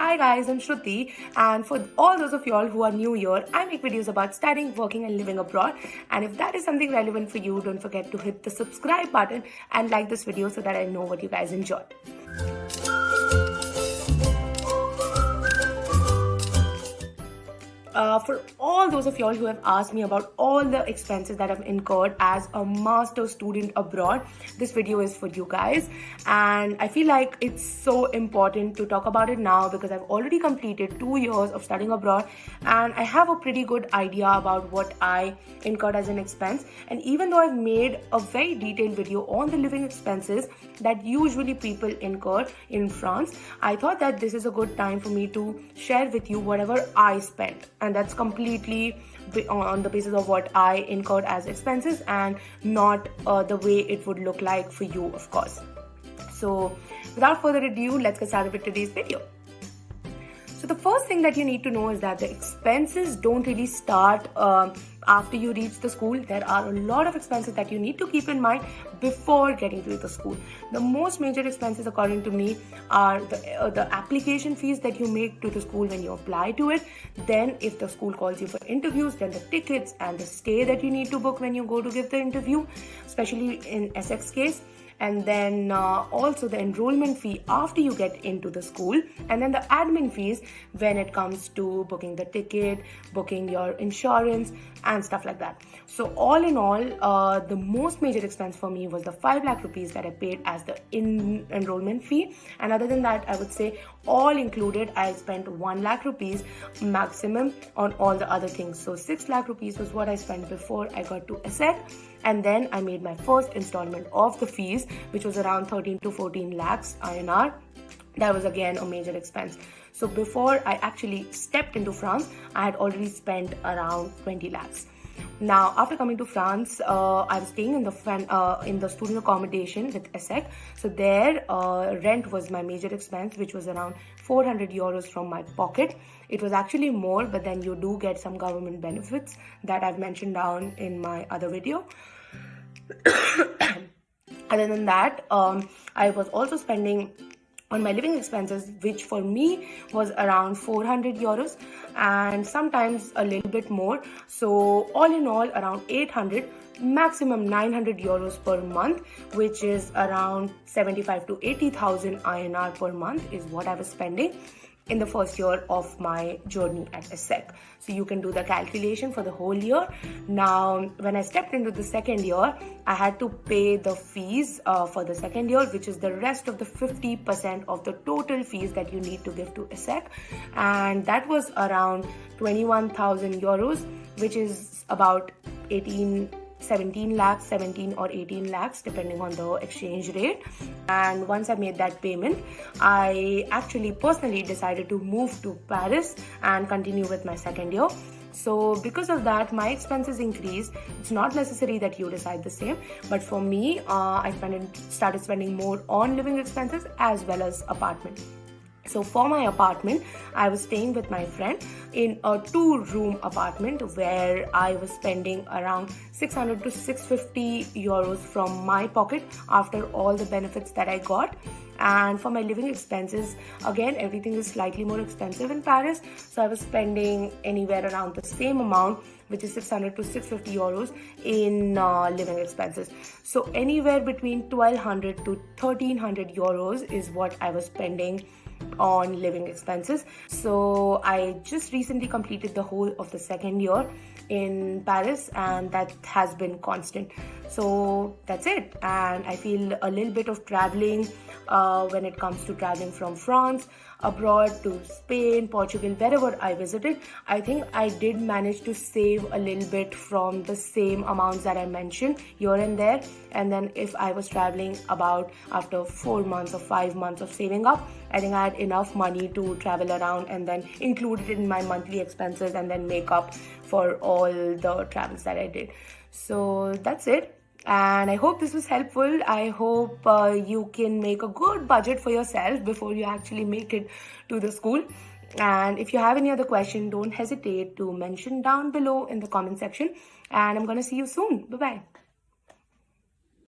Hi guys, I'm Shruti, and for all those of y'all who are new here, I make videos about studying, working and living abroad. And if that is something relevant for you, don't forget to hit the subscribe button and like this video so that I know what you guys enjoy. For all those of y'all who have asked me about all the expenses that I've incurred as a master student abroad, this video is for you guys. And I feel like it's so important to talk about it now because I've already completed 2 years of studying abroad and I have a pretty good idea about what I incurred as an expense. And even though I've made a very detailed video on the living expenses that usually people incur in France, I thought that this is a good time for me to share with you whatever I spent. And that's completely on the basis of what I incurred as expenses and not the way it would look like for you, of course. So without further ado, let's get started with today's video. So the first thing that you need to know is that the expenses don't really start after you reach the school. There are a lot of expenses that you need to keep in mind before getting to the school. The most major expenses, according to me, are the application fees that you make to the school when you apply to it. Then if the school calls you for interviews, then the tickets and the stay that you need to book when you go to give the interview, especially in ESSEC's case. And then also the enrollment fee after you get into the school, and then the admin fees when it comes to booking the ticket, booking your insurance and stuff like that. So all in all, the most major expense for me was the 5 lakh rupees that I paid as the enrollment fee. And other than that, I would say all included, I spent 1 lakh rupees maximum on all the other things. So 6 lakh rupees was what I spent before I got to ESSEC. And then I made my first installment of the fees, which was around 13 to 14 lakhs INR. That was again a major expense. So before I actually stepped into France, I had already spent around 20 lakhs. Now, after coming to France, I was staying in the student accommodation with ESSEC. So there, rent was my major expense, which was around 400 euros from my pocket. It was actually more, but then you do get some government benefits that I've mentioned down in my other video. Other than that, I was also spending on my living expenses, which for me was around 400 euros and sometimes a little bit more. So all in all, around 800, maximum 900 euros per month, which is around 75 to 80,000 INR per month is what I was spending in the first year of my journey at ESSEC. So you can do the calculation for the whole year. Now, when I stepped into the second year, I had to pay the fees for the second year, which is the rest of the 50% of the total fees that you need to give to ESSEC. And that was around 21,000 euros, which is about 17 or 18 lakhs depending on the exchange rate. And once I made that payment, I actually personally decided to move to Paris and continue with my second year. So because of that, my expenses increased. It's not necessary that you decide the same, but for me, I started spending more on living expenses as well as apartment. So for my apartment, I was staying with my friend in a 2-room apartment where I was spending around 600 to 650 euros from my pocket after all the benefits that I got. And for my living expenses, again, everything is slightly more expensive in Paris. So I was spending anywhere around the same amount, which is 600 to 650 euros in living expenses. So anywhere between 1200 to 1300 euros is what I was spending on living expenses. So I just recently completed the whole of the second year in Paris and that has been constant. So that's it. And I feel a little bit of traveling when it comes to traveling from France abroad to Spain, Portugal, wherever I visited, I think I did manage to save a little bit from the same amounts that I mentioned here and there. And then if I was traveling about after 4 months or 5 months of saving up, I think I had enough money to travel around and then include it in my monthly expenses and then make up for all the travels that I did. So that's it. And I hope this was helpful. I hope you can make a good budget for yourself before you actually make it to the school. And if you have any other question, don't hesitate to mention down below in the comment section. And I'm going to see you soon. Bye-bye.